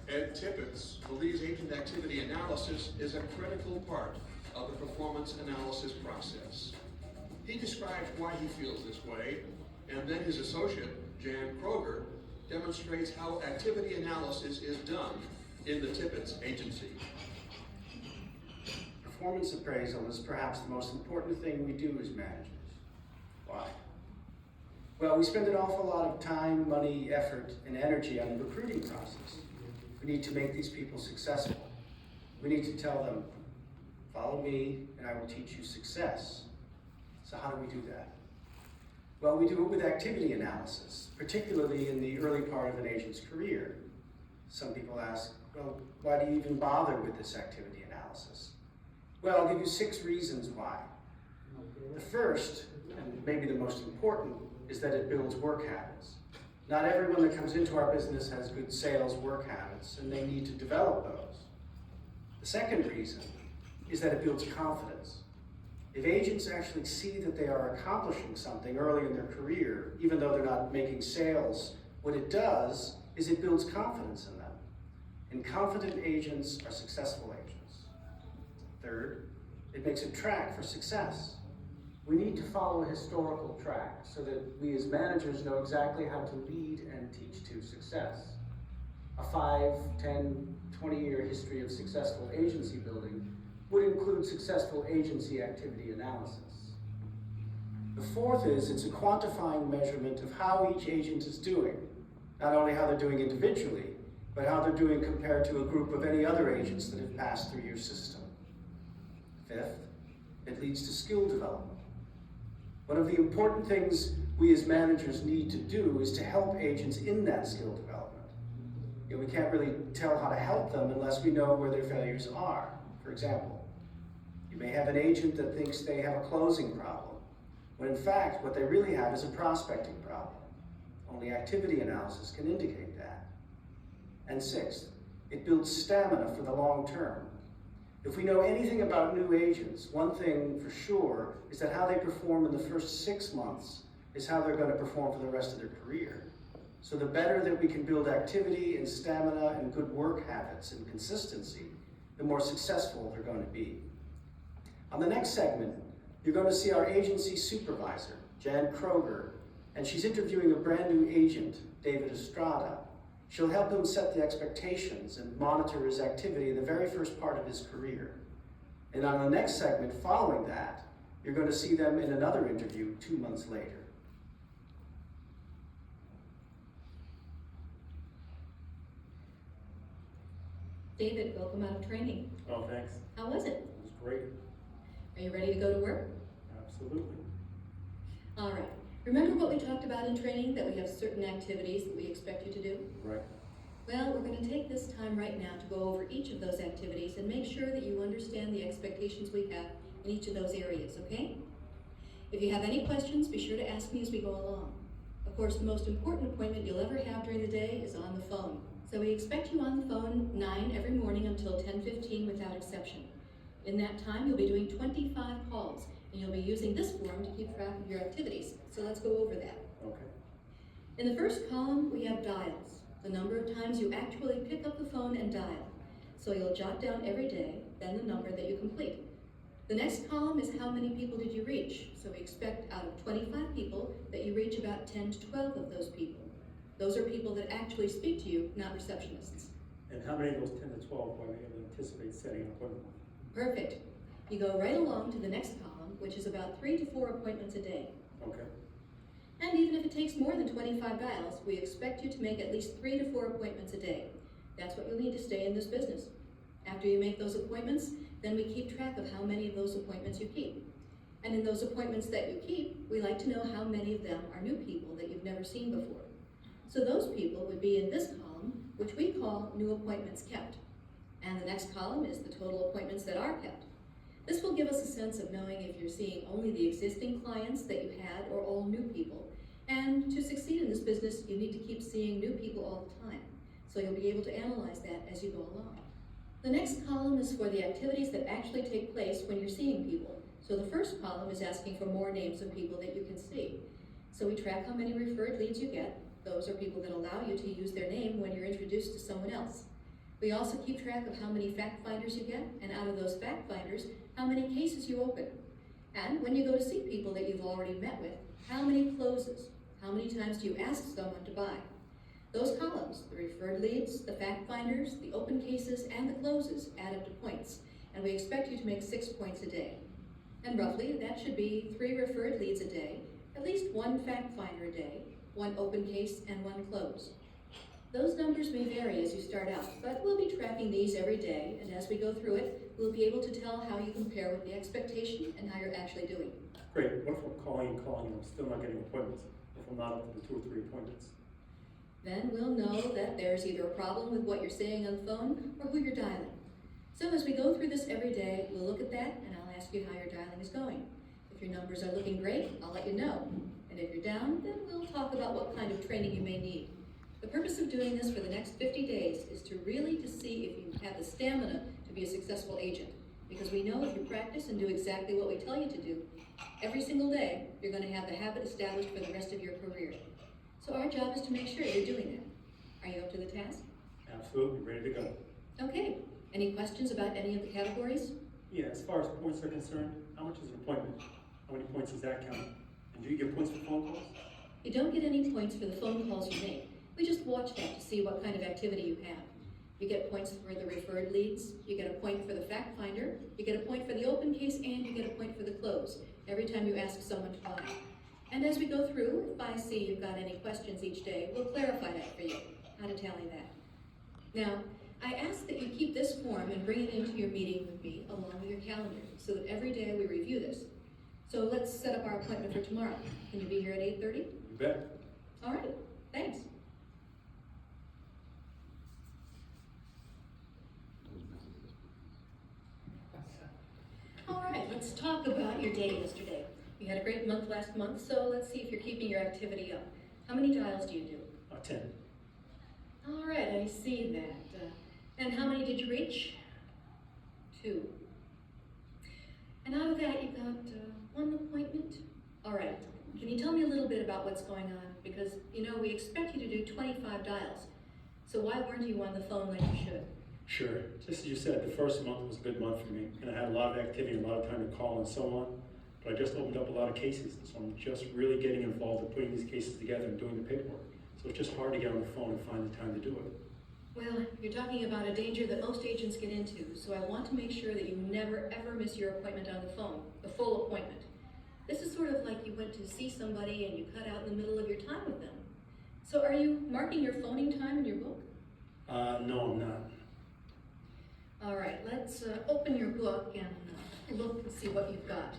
Ed Tippett believes agent activity analysis is a critical part of the performance analysis process. He describes why he feels this way, and then his associate, Jan Kroger, demonstrates how activity analysis is done in the Tippett's agency. Performance appraisal is perhaps the most important thing we do as managers. Why? Well, we spend an awful lot of time, money, effort, and energy on the recruiting process. We need to make these people successful. We need to tell them, follow me and I will teach you success. So how do we do that? Well, we do it with activity analysis, particularly in the early part of an agent's career. Some people ask, well, why do you even bother with this activity analysis? Well, I'll give you 6 reasons why. The first, and maybe the most important, is that it builds work habits. Not everyone that comes into our business has good sales work habits, and they need to develop those. The second reason is that it builds confidence. If agents actually see that they are accomplishing something early in their career, even though they're not making sales, what it does is it builds confidence in them. And confident agents are successful agents. Third, it makes a track for success. We need to follow a historical track so that we as managers know exactly how to lead and teach to success. A 5, 10, 20-year history of successful agency building would include successful agency activity analysis. The fourth is it's a quantifying measurement of how each agent is doing, not only how they're doing individually, but how they're doing compared to a group of any other agents that have passed through your system. Fifth, it leads to skill development. One of the important things we as managers need to do is to help agents in that skill development. We can't really tell how to help them unless we know where their failures are. For example, you may have an agent that thinks they have a closing problem, when in fact what they really have is a prospecting problem. Only activity analysis can indicate that. And sixth, it builds stamina for the long term. If we know anything about new agents, one thing for sure is that how they perform in the first 6 months is how they're going to perform for the rest of their career. So the better that we can build activity and stamina and good work habits and consistency, the more successful they're going to be. On the next segment, you're going to see our agency supervisor, Jan Kroger, and she's interviewing a brand new agent, David Estrada. She'll help him set the expectations and monitor his activity in the very first part of his career. And on the next segment following that, you're going to see them in another interview 2 months later. David, welcome out of training. Oh, thanks. How was it? It was great. Are you ready to go to work? Absolutely. All right. Remember what we talked about in training, that we have certain activities that we expect you to do? Right. Well, we're going to take this time right now to go over each of those activities and make sure that you understand the expectations we have in each of those areas, okay? If you have any questions, be sure to ask me as we go along. Of course, the most important appointment you'll ever have during the day is on the phone. So we expect you on the phone 9 every morning until 10:15 without exception. In that time, you'll be doing 25 calls, and you'll be using this form to keep track of your activities. So let's go over that. Okay. In the first column, we have dials, the number of times you actually pick up the phone and dial. So you'll jot down every day, then the number that you complete. The next column is how many people did you reach. So we expect out of 25 people that you reach about 10 to 12 of those people. Those are people that actually speak to you, not receptionists. And how many of those 10 to 12 are we able to anticipate setting an appointment with? Perfect. You go right along to the next column, which is about 3 to 4 appointments a day. Okay. And even if it takes more than 25 dials, we expect you to make at least 3 to 4 appointments a day. That's what you'll need to stay in this business. After you make those appointments, then we keep track of how many of those appointments you keep. And in those appointments that you keep, we like to know how many of them are new people that you've never seen before. So those people would be in this column, which we call new appointments kept. And the next column is the total appointments that are kept. This will give us a sense of knowing if you're seeing only the existing clients that you had or all new people. And to succeed in this business, you need to keep seeing new people all the time. So you'll be able to analyze that as you go along. The next column is for the activities that actually take place when you're seeing people. So the first column is asking for more names of people that you can see. So we track how many referred leads you get. Those are people that allow you to use their name when you're introduced to someone else. We also keep track of how many fact finders you get, and out of those fact finders, how many cases you open. And when you go to see people that you've already met with, how many closes? How many times do you ask someone to buy? Those columns, the referred leads, the fact finders, the open cases, and the closes add up to points, and we expect you to make 6 points a day. And roughly, that should be 3 referred leads a day, at least 1 fact finder a day, 1 open case, and 1 close. Those numbers may vary as you start out, but we'll be tracking these every day, and as we go through it, we'll be able to tell how you compare with the expectation and how you're actually doing. Great, what if I'm calling and I'm still not getting appointments? If I'm not up to the 2 or 3 appointments? Then we'll know that there's either a problem with what you're saying on the phone or who you're dialing. So as we go through this every day, we'll look at that and I'll ask you how your dialing is going. If your numbers are looking great, I'll let you know. And if you're down, then we'll talk about what kind of training you may need. The purpose of doing this for the next 50 days is to really see if you have the stamina to be a successful agent. Because we know if you practice and do exactly what we tell you to do, every single day, you're going to have the habit established for the rest of your career. So our job is to make sure you're doing that. Are you up to the task? Absolutely, ready to go. Okay. Any questions about any of the categories? Yeah, as far as points are concerned, how much is an appointment? How many points does that count? And do you get points for phone calls? You don't get any points for the phone calls you make. We just watch that to see what kind of activity you have. You get points for the referred leads, you get a point for the fact finder, you get a point for the open case, and you get a point for the close every time you ask someone to buy. And as we go through, if I see you've got any questions each day, we'll clarify that for you, how to tally that. Now, I ask that you keep this form and bring it into your meeting with me along with your calendar so that every day we review this. So let's set up our appointment for tomorrow. Can you be here at 8:30? You bet. All right, thanks. All right, let's talk about your day yesterday. You had a great month last month, so let's see if you're keeping your activity up. How many dials do you do? 10. All right, I see that. And how many did you reach? 2. And out of that, you got 1 appointment? All right, can you tell me a little bit about what's going on? Because, you know, we expect you to do 25 dials. So why weren't you on the phone like you should? Sure, just as you said, the first month was a good month for me, and I had a lot of activity, a lot of time to call and so on, but I just opened up a lot of cases, so I'm just really getting involved in putting these cases together and doing the paperwork. So it's just hard to get on the phone and find the time to do it. Well, you're talking about a danger that most agents get into, so I want to make sure that you never ever miss your appointment on the phone, the full appointment. This is sort of like you went to see somebody and you cut out in the middle of your time with them. So are you marking your phoning time in your book? No, I'm not. All right, let's open your book and look and see what you've got.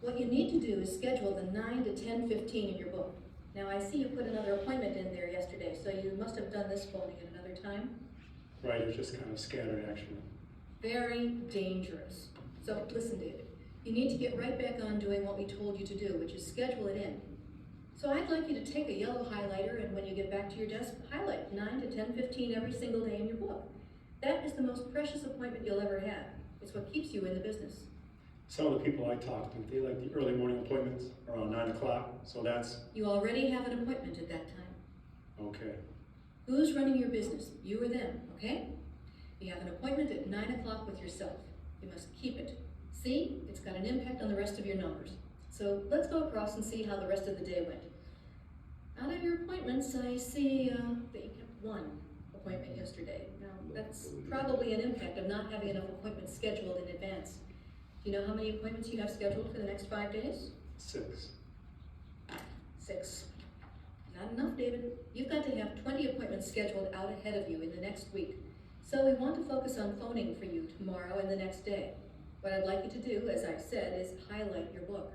What you need to do is schedule the 9 to 10:15 in your book. Now I see you put another appointment in there yesterday, so you must have done this phoning at another time. Right, it was just kind of scattered actually. Very dangerous. So listen, David, you need to get right back on doing what we told you to do, which is schedule it in. So I'd like you to take a yellow highlighter and when you get back to your desk, highlight 9 to 10:15 every single day in your book. That is the most precious appointment you'll ever have. It's what keeps you in the business. Some of the people I talked to, they like the early morning appointments around 9 o'clock, so that's You already have an appointment at that time. okay. Who's running your business? You or them, okay? You have an appointment at 9 o'clock with yourself. You must keep it. See, it's got an impact on the rest of your numbers. So let's go across and see how the rest of the day went. Out of your appointments, I see that you kept 1 appointment yesterday. Now, that's probably an impact of not having enough appointments scheduled in advance. Do you know how many appointments you have scheduled for the next 5 days? 6. 6. Not enough, David. You've got to have 20 appointments scheduled out ahead of you in the next week. So we want to focus on phoning for you tomorrow and the next day. What I'd like you to do, as I said, is highlight your book.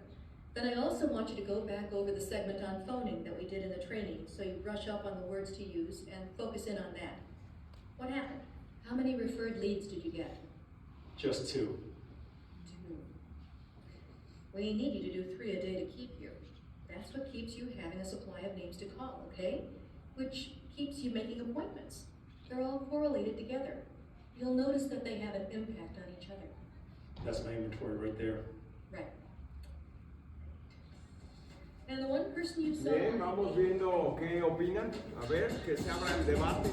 Then I also want you to go back over the segment on phoning that we did in the training, so you brush up on the words to use and focus in on that. What happened? How many referred leads did you get? Just 2. 2. We need you to do 3 a day to keep you. That's what keeps you having a supply of names to call, okay? Which keeps you making appointments. They're all correlated together. You'll notice that they have an impact on each other. That's my inventory right there. Right. And the one person you saw. Bien, vamos viendo qué opinan. A ver, que se abra el debate.